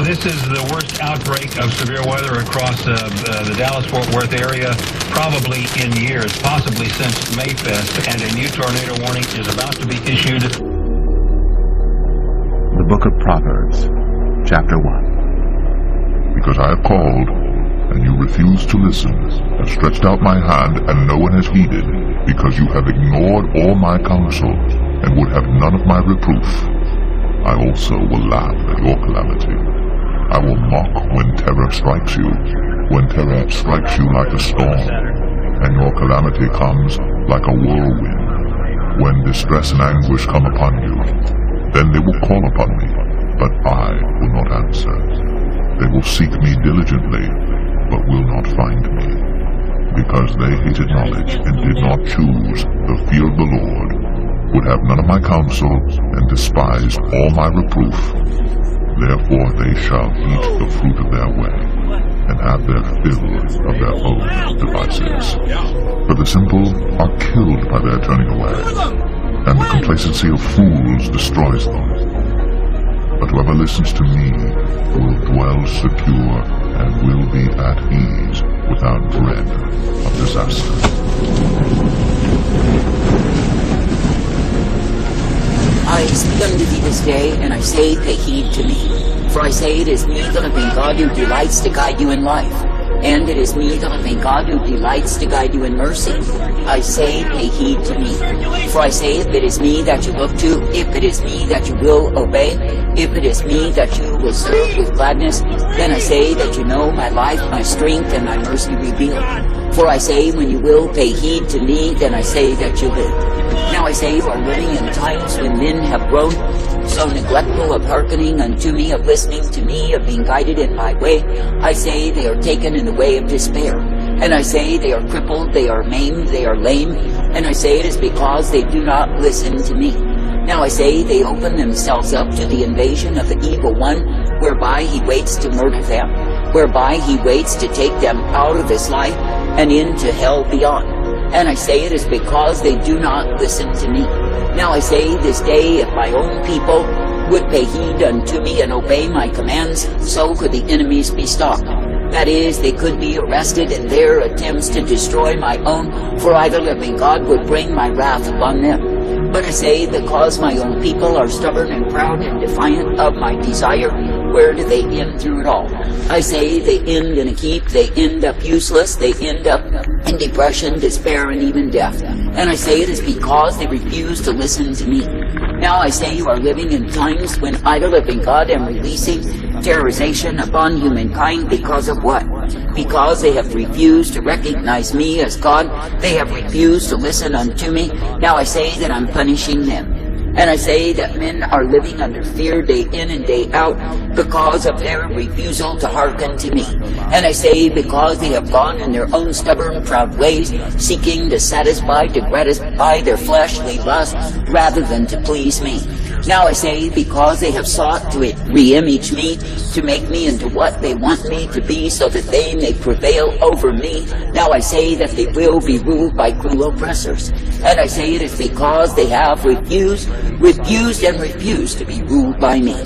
This is the worst outbreak of severe weather across the Dallas-Fort Worth area probably in years, possibly since Mayfest, and a new tornado warning is about to be issued. The Book of Proverbs, Chapter 1. Because I have called, and you refuse to listen, have stretched out my hand, and no one has heeded, because you have ignored all my counsel, and would have none of my reproof, I also will laugh at your calamity. I will mock when terror strikes you, when terror strikes you like a storm, and your calamity comes like a whirlwind. When distress and anguish come upon you, then they will call upon me, but I will not answer. They will seek me diligently, but will not find me, because they hated knowledge and did not choose the fear of the Lord, would have none of my counsel, and despised all my reproof. Therefore they shall eat the fruit of their way, and have their fill of their own devices. For the simple are killed by their turning away, and the complacency of fools destroys them. But whoever listens to me will dwell secure, and will be at ease without dread of disaster. I speak unto thee this day, and I say, pay heed to me. For I say, it is me, the living God, who delights to guide you in life. And it is me, the living God, who delights to guide you in mercy. I say, pay heed to me. For I say, if it is me that you look to, if it is me that you will obey, if it is me that you will serve with gladness, then I say that you know my life, my strength, and my mercy revealed. For I say, when you will pay heed to me, then I say that you live. Now I say, you are living in times when men have grown so neglectful of hearkening unto me, of listening to me, of being guided in my way. I say they are taken in the way of despair. And I say they are crippled, they are maimed, they are lame. And I say it is because they do not listen to me. Now I say they open themselves up to the invasion of the evil one, whereby he waits to murder them, whereby he waits to take them out of this life and into hell beyond. And I say it is because they do not listen to me. Now I say this day, if my own people would pay heed unto me and obey my commands, so could the enemies be stopped. That is, they could be arrested in their attempts to destroy my own, for I, the living God, would bring my wrath upon them. But I say, because my own people are stubborn and proud and defiant of my desire, where do they end through it all? I say they end in a heap, they end up useless, they end up in depression, despair, and even death. And I say it is because they refuse to listen to me. Now I say you are living in times when I, the living God, am releasing terrorization upon humankind because of what? Because they have refused to recognize me as God. They have refused to listen unto me. Now I say that I'm punishing them. And I say that men are living under fear day in and day out because of their refusal to hearken to me. And I say because they have gone in their own stubborn, proud ways, seeking to satisfy, to gratify their fleshly lust rather than to please me. Now I say because they have sought to re-image me, to make me into what they want me to be so that they may prevail over me. Now I say that they will be ruled by cruel oppressors. And I say it is because they have refused to be ruled by me.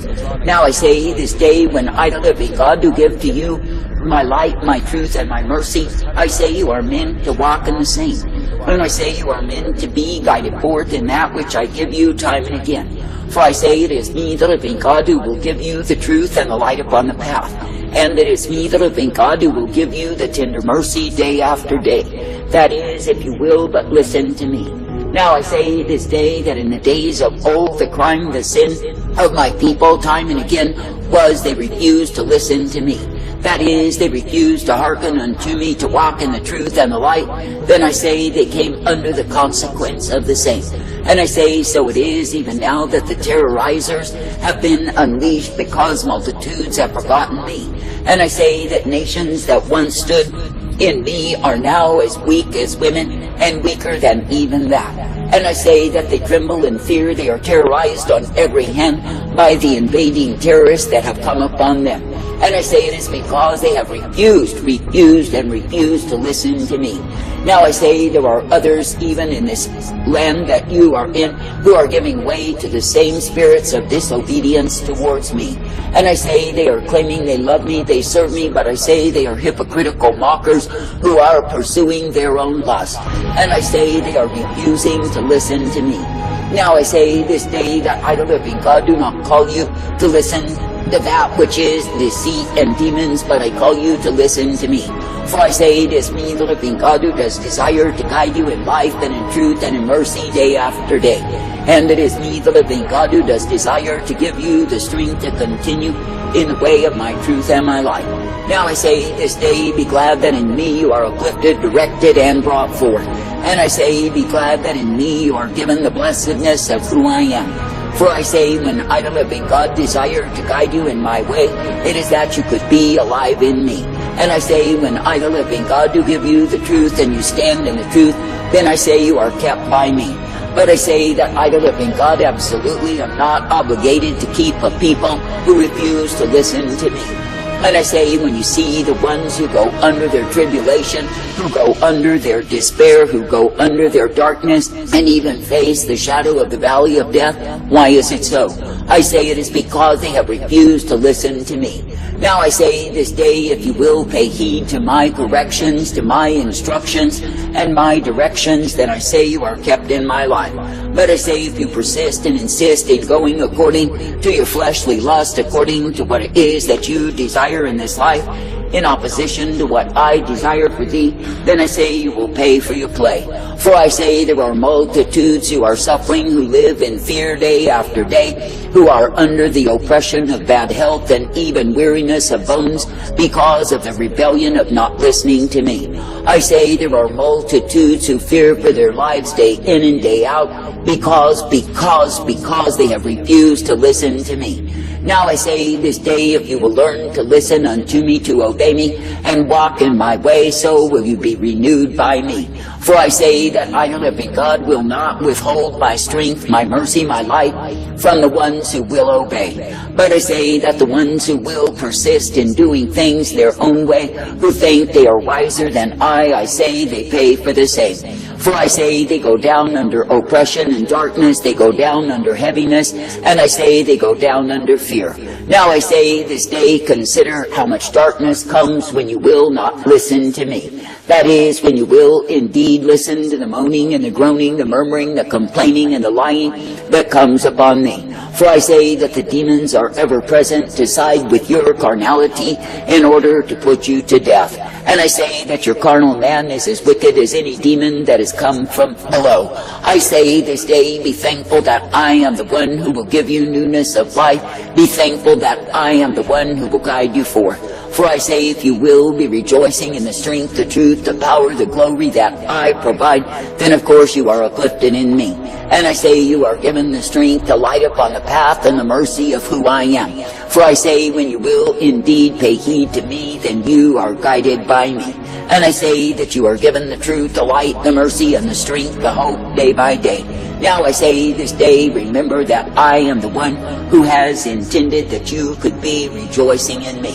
Now I say this day, when I, the living God, do give to you my light, my truth, and my mercy, I say you are meant to walk in the same. And I say you are meant to be guided forth in that which I give you time and again. For I say it is me, the living God, who will give you the truth and the light upon the path. And it is me, the living God, who will give you the tender mercy day after day. That is, if you will but listen to me. Now I say this day that in the days of old, the crime, the sin of my people, time and again, was they refused to listen to me. That is, they refused to hearken unto me, to walk in the truth and the light. Then I say they came under the consequence of the same. And I say, so it is even now that the terrorizers have been unleashed because multitudes have forgotten me. And I say that nations that once stood in me are now as weak as women and weaker than even that. And I say that they tremble in fear, they are terrorized on every hand by the invading terrorists that have come upon them. And I say it is because they have refused to listen to me. Now I say there are others even in this land that you are in who are giving way to the same spirits of disobedience towards me. And I say they are claiming they love me, they serve me, but I say they are hypocritical mockers who are pursuing their own lust. And I say they are refusing to listen to me. Now I say this day that I, the living God, do not call you to listen to that which is deceit and demons, but I call you to listen to me. For I say it is me, the living God, who does desire to guide you in life and in truth and in mercy day after day. And it is me, the living God, who does desire to give you the strength to continue in the way of my truth and my life. Now I say this day, be glad that in me you are uplifted, directed, and brought forth. And I say, be glad that in me you are given the blessedness of who I am. For I say, when I, the living God, desire to guide you in my way, it is that you could be alive in me. And I say, when I, the living God, do give you the truth and you stand in the truth, then I say you are kept by me. But I say that I, the living God, absolutely am not obligated to keep a people who refuse to listen to me. And I say, when you see the ones who go under their tribulation, who go under their despair, who go under their darkness, and even face the shadow of the valley of death, why is it so? I say it is because they have refused to listen to me. Now I say this day, if you will pay heed to my corrections, to my instructions, and my directions, then I say you are kept in my life. But I say if you persist and insist in going according to your fleshly lust, according to what it is that you desire in this life, in opposition to what I desire for thee, then I say you will pay for your play. For I say there are multitudes who are suffering, who live in fear day after day, who are under the oppression of bad health and even weariness of bones because of the rebellion of not listening to me. I say there are multitudes who fear for their lives day in and day out because they have refused to listen to me. Now I say this day, if you will learn to listen unto me, to obey me, and walk in my way, so will you be renewed by me. For I say that I, the living God, will not withhold my strength, my mercy, my light from the ones who will obey. But I say that the ones who will persist in doing things their own way, who think they are wiser than I say they pay for the same. For I say they go down under oppression and darkness, they go down under heaviness, and I say they go down under fear. Now I say this day, consider how much darkness comes when you will not listen to me. That is, when you will indeed listen to the moaning and the groaning, the murmuring, the complaining, and the lying that comes upon me. For I say that the demons are ever present to side with your carnality in order to put you to death. And I say that your carnal man is as wicked as any demon that has come from below. I say this day, be thankful that I am the one who will give you newness of life. Be thankful that I am the one who will guide you forth. For I say, if you will be rejoicing in the strength, the truth, the power, the glory that I provide, then of course you are uplifted in me. And I say you are given the strength to light upon the path and the mercy of who I am. For I say, when you will indeed pay heed to me, then you are guided by me. And I say that you are given the truth, the light, the mercy, and the strength, the hope day by day. Now I say this day, remember that I am the one who has intended that you could be rejoicing in me.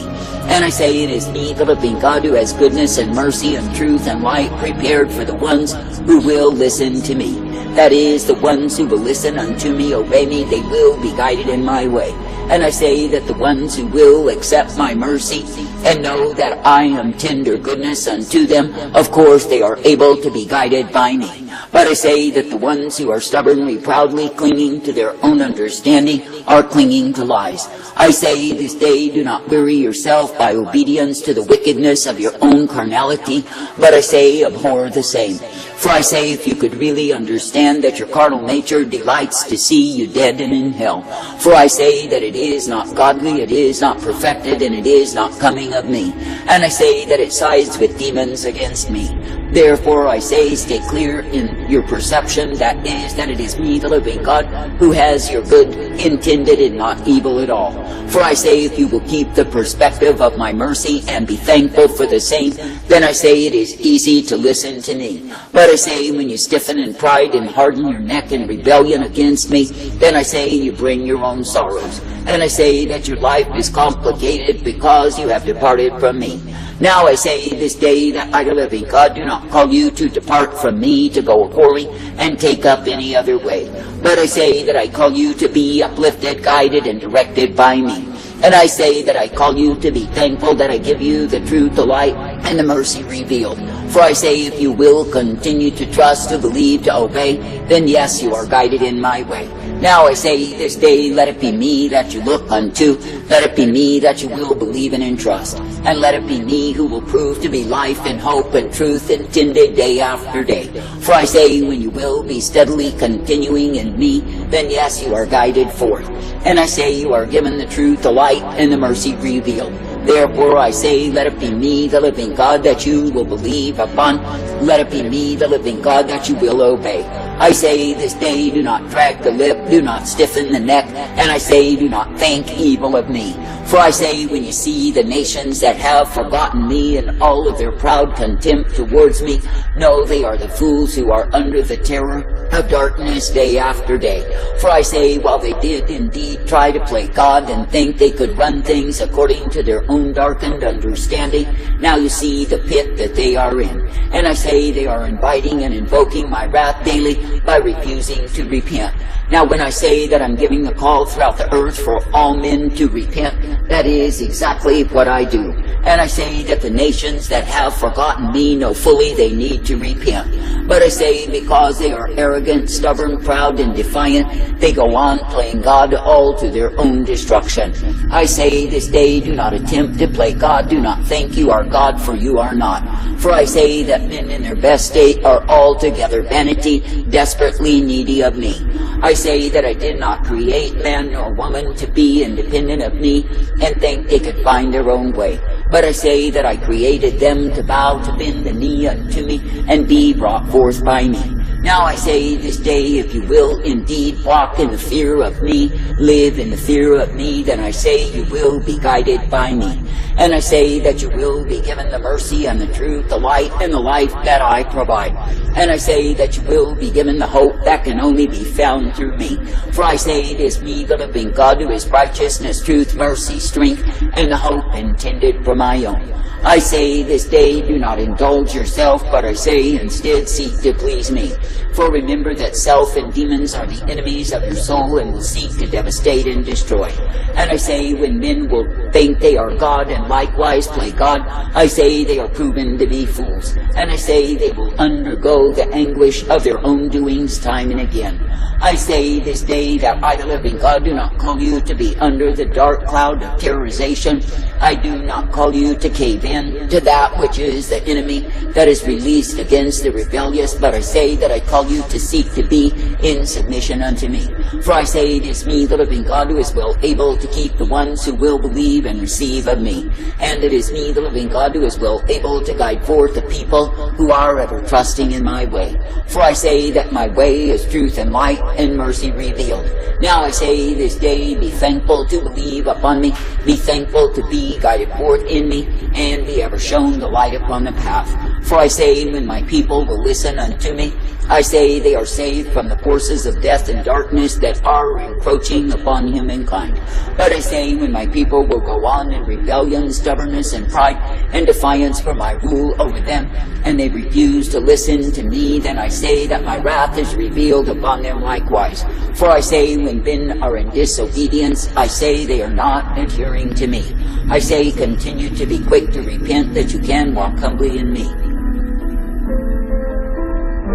And I say it is me, the living God, who has goodness and mercy and truth and light prepared for the ones who will listen to me. That is, the ones who will listen unto me, obey me, they will be guided in my way. And I say that the ones who will accept my mercy and know that I am tender goodness unto them, of course they are able to be guided by me. But I say that the ones who are stubbornly, proudly clinging to their own understanding are clinging to lies. I say this day, do not weary yourself by obedience to the wickedness of your own carnality, but I say abhor the same. For I say, if you could really understand that your carnal nature delights to see you dead and in hell. For I say that it is not godly, it is not perfected, and it is not coming of me. And I say that it sides with demons against me. Therefore I say, stay clear in your perception, that it is me, the living God, who has your good intended and not evil at all. For I say, if you will keep the perspective of my mercy and be thankful for the same, then I say it is easy to listen to me. But I say, when you stiffen in pride and harden your neck in rebellion against me, then I say you bring your own sorrows. And I say that your life is complicated because you have departed from me. Now I say this day that I, the living God, do not call you to depart from me to go according and take up any other way. But I say that I call you to be uplifted, guided, and directed by me. And I say that I call you to be thankful that I give you the truth, the light, and the mercy revealed. For I say, if you will continue to trust, to believe, to obey, then yes, you are guided in my way. Now I say this day, let it be me that you look unto, let it be me that you will believe in and trust, and let it be me who will prove to be life and hope and truth intended day after day. For I say, when you will be steadily continuing in me, then yes, you are guided forth. And I say you are given the truth, the light, and the mercy revealed. Therefore I say, let it be me, the living God, that you will believe upon. Let it be me, the living God, that you will obey. I say this day, do not drag the lip, do not stiffen the neck, and I say, do not think evil of me. For I say, when you see the nations that have forgotten me and all of their proud contempt towards me, know they are the fools who are under the terror of darkness day after day. For I say, while they did indeed try to play God and think they could run things according to their own darkened understanding, now you see the pit that they are in. And I say they are inviting and invoking my wrath daily by refusing to repent. Now when I say that I'm giving the call throughout the earth for all men to repent, that is exactly what I do. And I say that the nations that have forgotten me know fully they need to repent. But I say because they are arrogant, stubborn, proud, and defiant, they go on playing God all to their own destruction. I say this day, do not attempt to play God, do not think you are God, for you are not. For I say that men in their best state are altogether vanity, desperately needy of me. I say that I did not create man nor woman to be independent of me and think they could find their own way. But I say that I created them to bow, to bend the knee unto me, and be brought forth by me. Now I say this day, if you will indeed walk in the fear of me, live in the fear of me, then I say you will be guided by me. And I say that you will be given the mercy and the truth, the light, and the life that I provide. And I say that you will be given the hope that can only be found through me. For I say it is me, the living God, who is righteousness, truth, mercy, strength, and the hope intended for my own. I say this day, do not indulge yourself, but I say instead seek to please me. For remember that self and demons are the enemies of your soul and will seek to devastate and destroy. And I say when men will think they are God and likewise play God, I say they are proven to be fools. And I say they will undergo the anguish of their own doings time and again. I say this day that I, the living God, do not call you to be under the dark cloud of terrorization. I do not call you to cave in to that which is the enemy that is released against the rebellious, but I say that I call you to seek to be in submission unto me. For I say it is me, the living God, who is well able to keep the ones who will believe and receive of me. And it is me, the living God, who is well able to guide forth the people who are ever trusting in my way. For I say that my way is truth and light and mercy revealed. Now I say this day, be thankful to believe upon me, be thankful to be guided forth in me, and be ever shown the light upon the path. For I say, when my people will listen unto me, I say they are saved from the forces of death and darkness that are encroaching upon humankind. But I say, when my people will go on in rebellion, stubbornness, and pride, and defiance for my rule over them, and they refuse to listen to me, then I say that my wrath is revealed upon them likewise. For I say, when men are in disobedience, I say they are not adhering to me. I say, continue to be quick to repent, that you can walk humbly in me.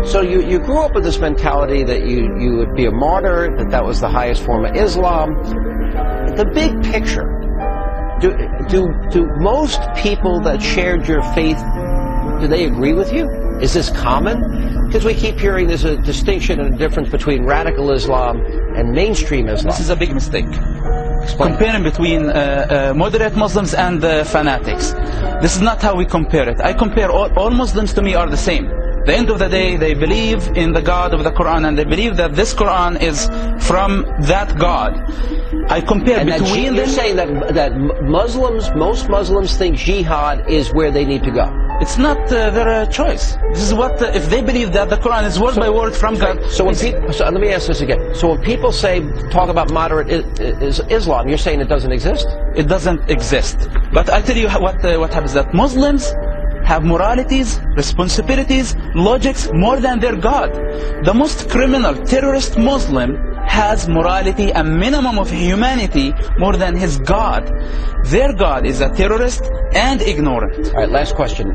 So you grew up with this mentality that you would be a martyr, that was the highest form of Islam. The big picture, do most people that shared your faith, do they agree with you? Is this common? Because we keep hearing there's a distinction and a difference between radical Islam and mainstream Islam. This is a big mistake. comparing between moderate Muslims and fanatics. This is not how we compare it. I compare all Muslims to me are the same. At the end of the day, they believe in the God of the Quran, and they believe that this Quran is from that God. I compare and between them. You're saying that most Muslims think jihad is where they need to go. It's not their choice. This is what, if they believe that the Quran is word by word from God. So let me ask this again. So when people talk about moderate Islam, you're saying it doesn't exist? It doesn't exist. But I tell you what happens, that Muslims have moralities, responsibilities, logics more than their God. The most criminal, terrorist Muslim has morality, a minimum of humanity, more than his God. Their God is a terrorist and ignorant. All right, last question.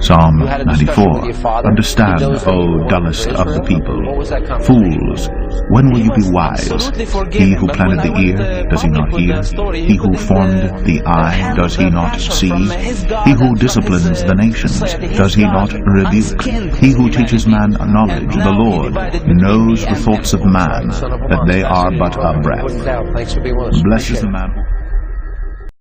Psalm you had a discussion with 94. your father. Understand, He knows O dullest of the people. What was that conversation? Fools, when will you be wise? He who planted the ear, does he not hear? He who formed the eye, does he not see? He who disciplines the nations, does he not rebuke? He who teaches man knowledge, the Lord, knows the thoughts of man, that they are but a breath. Thanks for being with us. Blessed is the man.